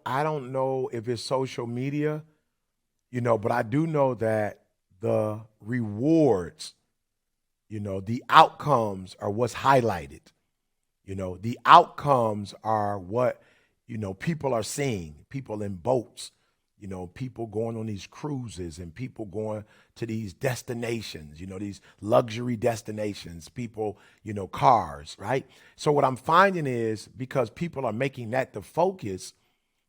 I don't know if it's social media, but I do know that the rewards, the outcomes are what's highlighted. The outcomes are what, people are seeing, people in boats, people going on these cruises and people going to these destinations, these luxury destinations, people, cars, right? So what I'm finding is because people are making that the focus,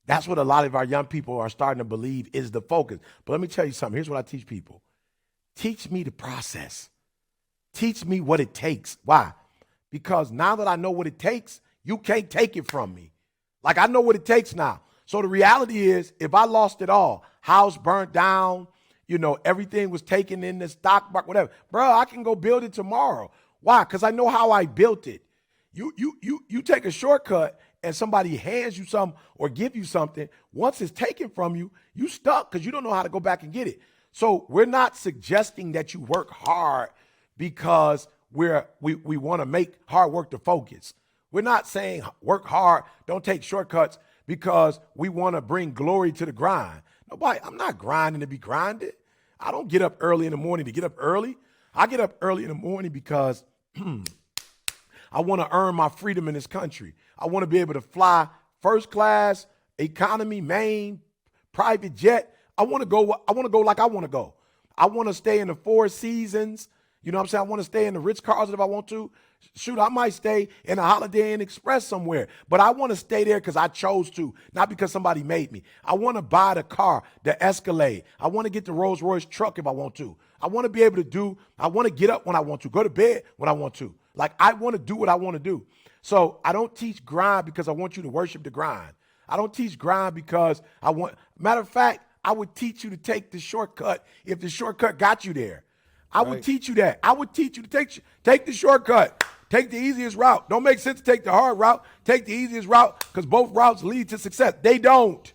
that's what a lot of our young people are starting to believe is the focus. But let me tell you something. Here's what I teach people. Teach me the process. Teach me what it takes. Why? Because now that I know what it takes, you can't take it from me. Like I know what it takes now. So the reality is, if I lost it all, house burnt down, everything was taken in the stock market, whatever, bro, I can go build it tomorrow. Why? Because I know how I built it. You take a shortcut and somebody hands you something or give you something. Once it's taken from you, you stuck because you don't know how to go back and get it. So we're not suggesting that you work hard because we want to make hard work the focus. We're not saying work hard, don't take shortcuts because we want to bring glory to the grind. Nobody, I'm not grinding to be grinded. I don't get up early in the morning to get up early. I get up early in the morning because I want to earn my freedom in this country. I want to be able to fly first class, economy, main, private jet. I want to go like I want to go. I want to stay in the Four Seasons. You know what I'm saying? I want to stay in the Ritz-Carlton if I want to. Shoot, I might stay in a Holiday Inn Express somewhere. But I want to stay there because I chose to, not because somebody made me. I want to buy the car, the Escalade. I want to get the Rolls-Royce truck if I want to. I want to be able to I want to get up when I want to, go to bed when I want to. Like, I want to do what I want to do. So I don't teach grind because I want you to worship the grind. I don't teach grind because matter of fact, I would teach you to take the shortcut if the shortcut got you there. I would teach you that. I would teach you to take the shortcut. Take the easiest route. Don't make sense to take the hard route. Take the easiest route because both routes lead to success. They don't,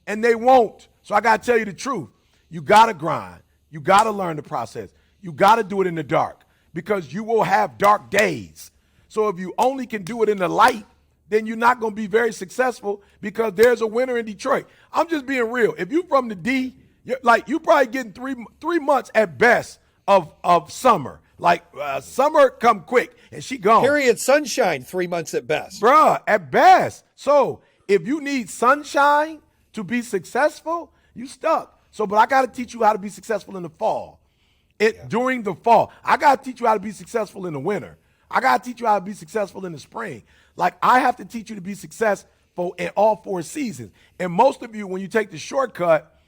and they won't. So I got to tell you the truth. You got to grind. You got to learn the process. You got to do it in the dark because you will have dark days. So if you only can do it in the light, then you're not going to be very successful because there's a winner in Detroit. I'm just being real. If you're from the D, you're probably getting three months at best of summer. Like summer come quick and she gone. Period sunshine, 3 months at best. Bruh, at best. So if you need sunshine to be successful, you stuck. So, but I got to teach you how to be successful in the fall. During the fall. I got to teach you how to be successful in the winter. I got to teach you how to be successful in the spring. Like I have to teach you to be successful in all 4 seasons. And most of you, when you take the shortcut,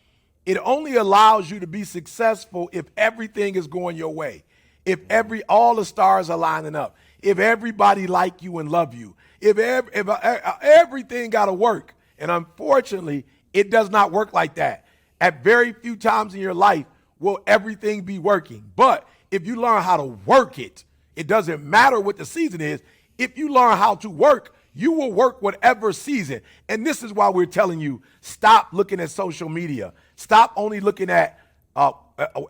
it only allows you to be successful if everything is going your way. If all the stars are lining up, if everybody like you and love you, if everything got to work. And unfortunately, it does not work like that. At very few times in your life will everything be working. But if you learn how to work it, it doesn't matter what the season is. If you learn how to work, you will work whatever season. And this is why we're telling you, stop looking at social media. Stop only looking at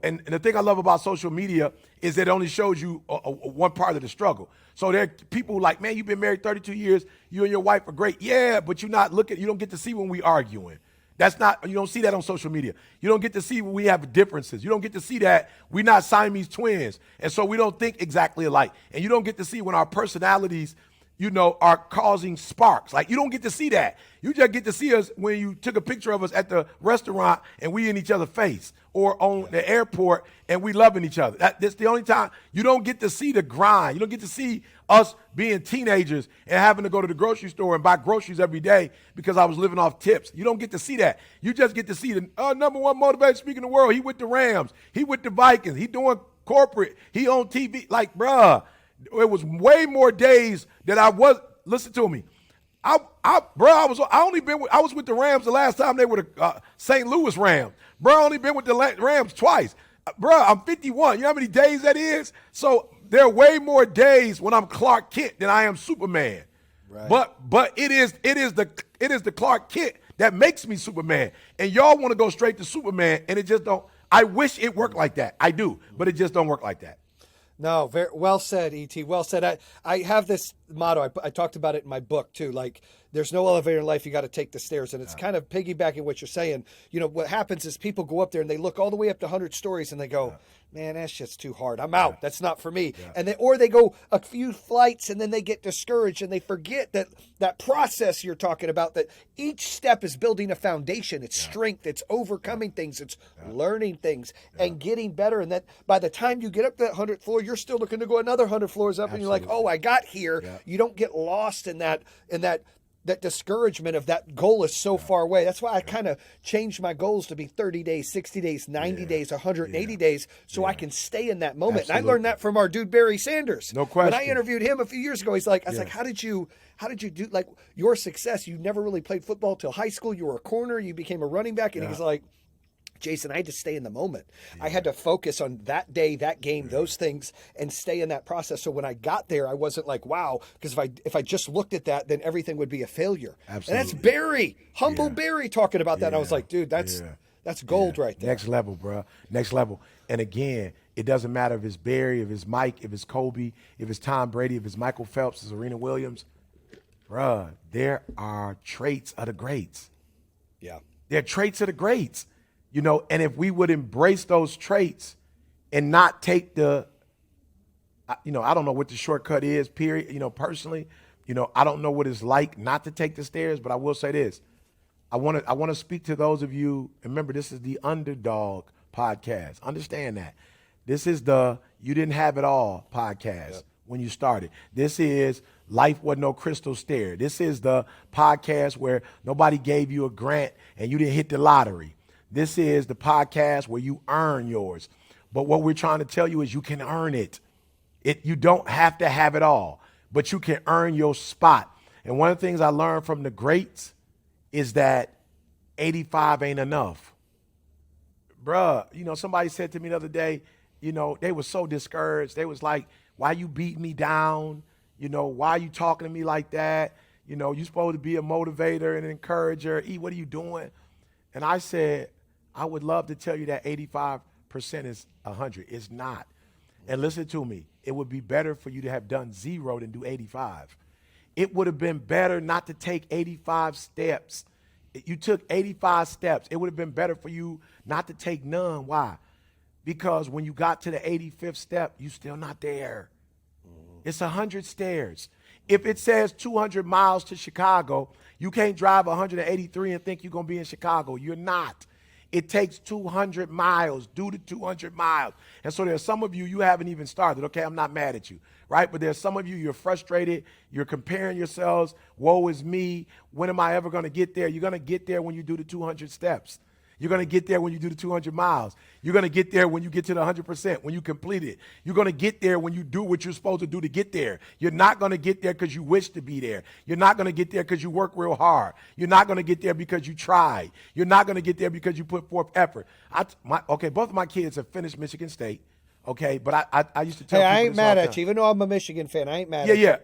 and the thing I love about social media is that it only shows you one part of the struggle. So there are people like, man, you've been married 32 years. You and your wife are great. Yeah, but you don't get to see when we arguing. You don't see that on social media. You don't get to see when we have differences. You don't get to see that we're not Siamese twins. And so we don't think exactly alike. And you don't get to see when our personalities are causing sparks. Like, you don't get to see that. You just get to see us when you took a picture of us at the restaurant and we in each other's face, or on the airport and we loving each other. That's the only time. You don't get to see the grind. You don't get to see us being teenagers and having to go to the grocery store and buy groceries every day because I was living off tips. You don't get to see that. You just get to see the number one motivated speaker in the world. He with the Rams. He with the Vikings. He doing corporate. He on TV. Like, bruh, it was way more days that I was. Listen to me. I was with the Rams the last time they were the St. Louis Rams. Bro, I only been with the Rams twice. Bro, I'm 51. You know how many days that is? So there are way more days when I'm Clark Kent than I am Superman. Right. But it is the Clark Kent that makes me Superman. And y'all want to go straight to Superman, and it just don't. I wish it worked like that. I do, but it just don't work like that. No, very well said, E.T. Well said. I have this motto. I talked about it in my book too. Like, there's no elevator in life. You got to take the stairs. And it's kind of piggybacking what you're saying. You know, what happens is people go up there and they look all the way up to 100 stories and they go, man, that's just too hard. I'm out. That's not for me. And or they go a few flights and then they get discouraged and they forget that process you're talking about, that each step is building a foundation. It's strength. It's overcoming things. It's learning things and getting better. And that by the time you get up to that 100th floor, you're still looking to go another 100 floors up. And you're like, oh, I got here. You don't get lost in that discouragement of that goal is so far away. That's why I kind of changed my goals to be 30 days, 60 days, 90 days, 180 days, so I can stay in that moment. Absolutely. And I learned that from our dude, Barry Sanders. No question. When I interviewed him a few years ago, he's like, I was like, how did you do, like, your success? You never really played football till high school. You were a corner. You became a running back. And he's like, Jayson, I had to stay in the moment. I had to focus on that day, that game, those things, and stay in that process. So when I got there, I wasn't like, wow, because if I just looked at that, then everything would be a failure. Absolutely. And that's Barry, humble Barry, talking about that. And I was like, dude, that's gold right there. Next level, bro. Next level. And again, it doesn't matter if it's Barry, if it's Mike, if it's Kobe, if it's Tom Brady, if it's Michael Phelps, if it's Serena Williams. Bruh, there are traits of the greats. Yeah. They're traits of the greats. You know, and if we would embrace those traits and not take I don't know what the shortcut is, period. You know, personally, I don't know what it's like not to take the stairs, but I will say this. I want to speak to those of you. Remember, this is the Underdog podcast. Understand that. This is the You Didn't Have It All podcast when you started. This is Life Wasn't No Crystal Stair. This is the podcast where nobody gave you a grant and you didn't hit the lottery. This is the podcast where you earn yours. But what we're trying to tell you is you can earn it. You don't have to have it all, but you can earn your spot. And one of the things I learned from the greats is that 85 ain't enough. Bruh, somebody said to me the other day, they were so discouraged. They was like, why you beat me down? Why you talking to me like that? You supposed to be a motivator and an encourager. What are you doing? And I said, I would love to tell you that 85% is 100. It's not. And listen to me. It would be better for you to have done 0 than do 85. It would have been better not to take 85 steps. You took 85 steps. It would have been better for you not to take none. Why? Because when you got to the 85th step, you're still not there. It's 100 stairs. If it says 200 miles to Chicago, you can't drive 183 and think you're going to be in Chicago. You're not. It takes 200 miles. Do the 200 miles. And so there's some of you haven't even started. Okay, I'm not mad at you, right? But there's some of you're frustrated. You're comparing yourselves. Woe is me. When am I ever going to get there? You're going to get there when you do the 200 steps. You're going to get there when you do the 200 miles. You're going to get there when you get to the 100%, when you complete it. You're going to get there when you do what you're supposed to do to get there. You're not going to get there because you wish to be there. You're not going to get there because you work real hard. You're not going to get there because you tried. You're not going to get there because you put forth effort. Both of my kids have finished Michigan State. Okay, but I used to tell people I ain't this mad all the at time. you, even though I'm a Michigan fan. I ain't mad at you. Yeah.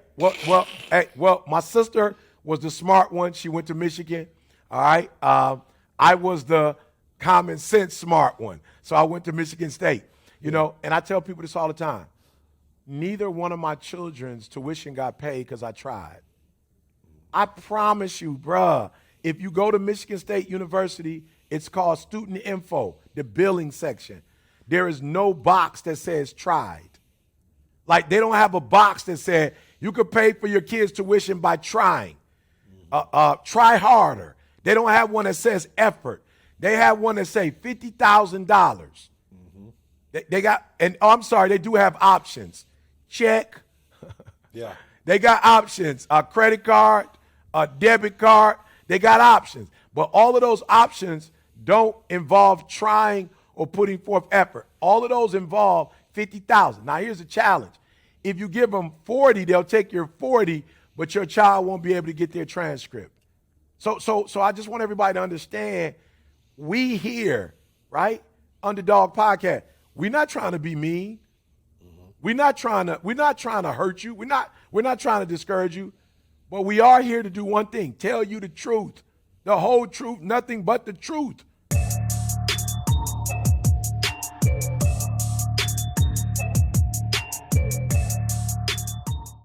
Well, my sister was the smart one. She went to Michigan. All right. I was the common sense smart one. So I went to Michigan State, and I tell people this all the time. Neither one of my children's tuition got paid because I tried. I promise you, bruh, if you go to Michigan State University, it's called Student Info, the billing section. There is no box that says tried. Like they don't have a box that said you could pay for your kids' tuition by trying. Try harder. They don't have one that says effort. They have one that say $50,000. They got, they do have options. Check. Yeah. They got options. A credit card, a debit card. They got options. But all of those options don't involve trying or putting forth effort. All of those involve $50,000. Now here's the challenge. If you give them 40, they'll take your 40, but your child won't be able to get their transcript. So I just want everybody to understand. We here, right? Underdog Podcast. We're not trying to be mean. We're not trying to hurt you. We're not trying to discourage you. But we are here to do one thing: tell you the truth, the whole truth, nothing but the truth.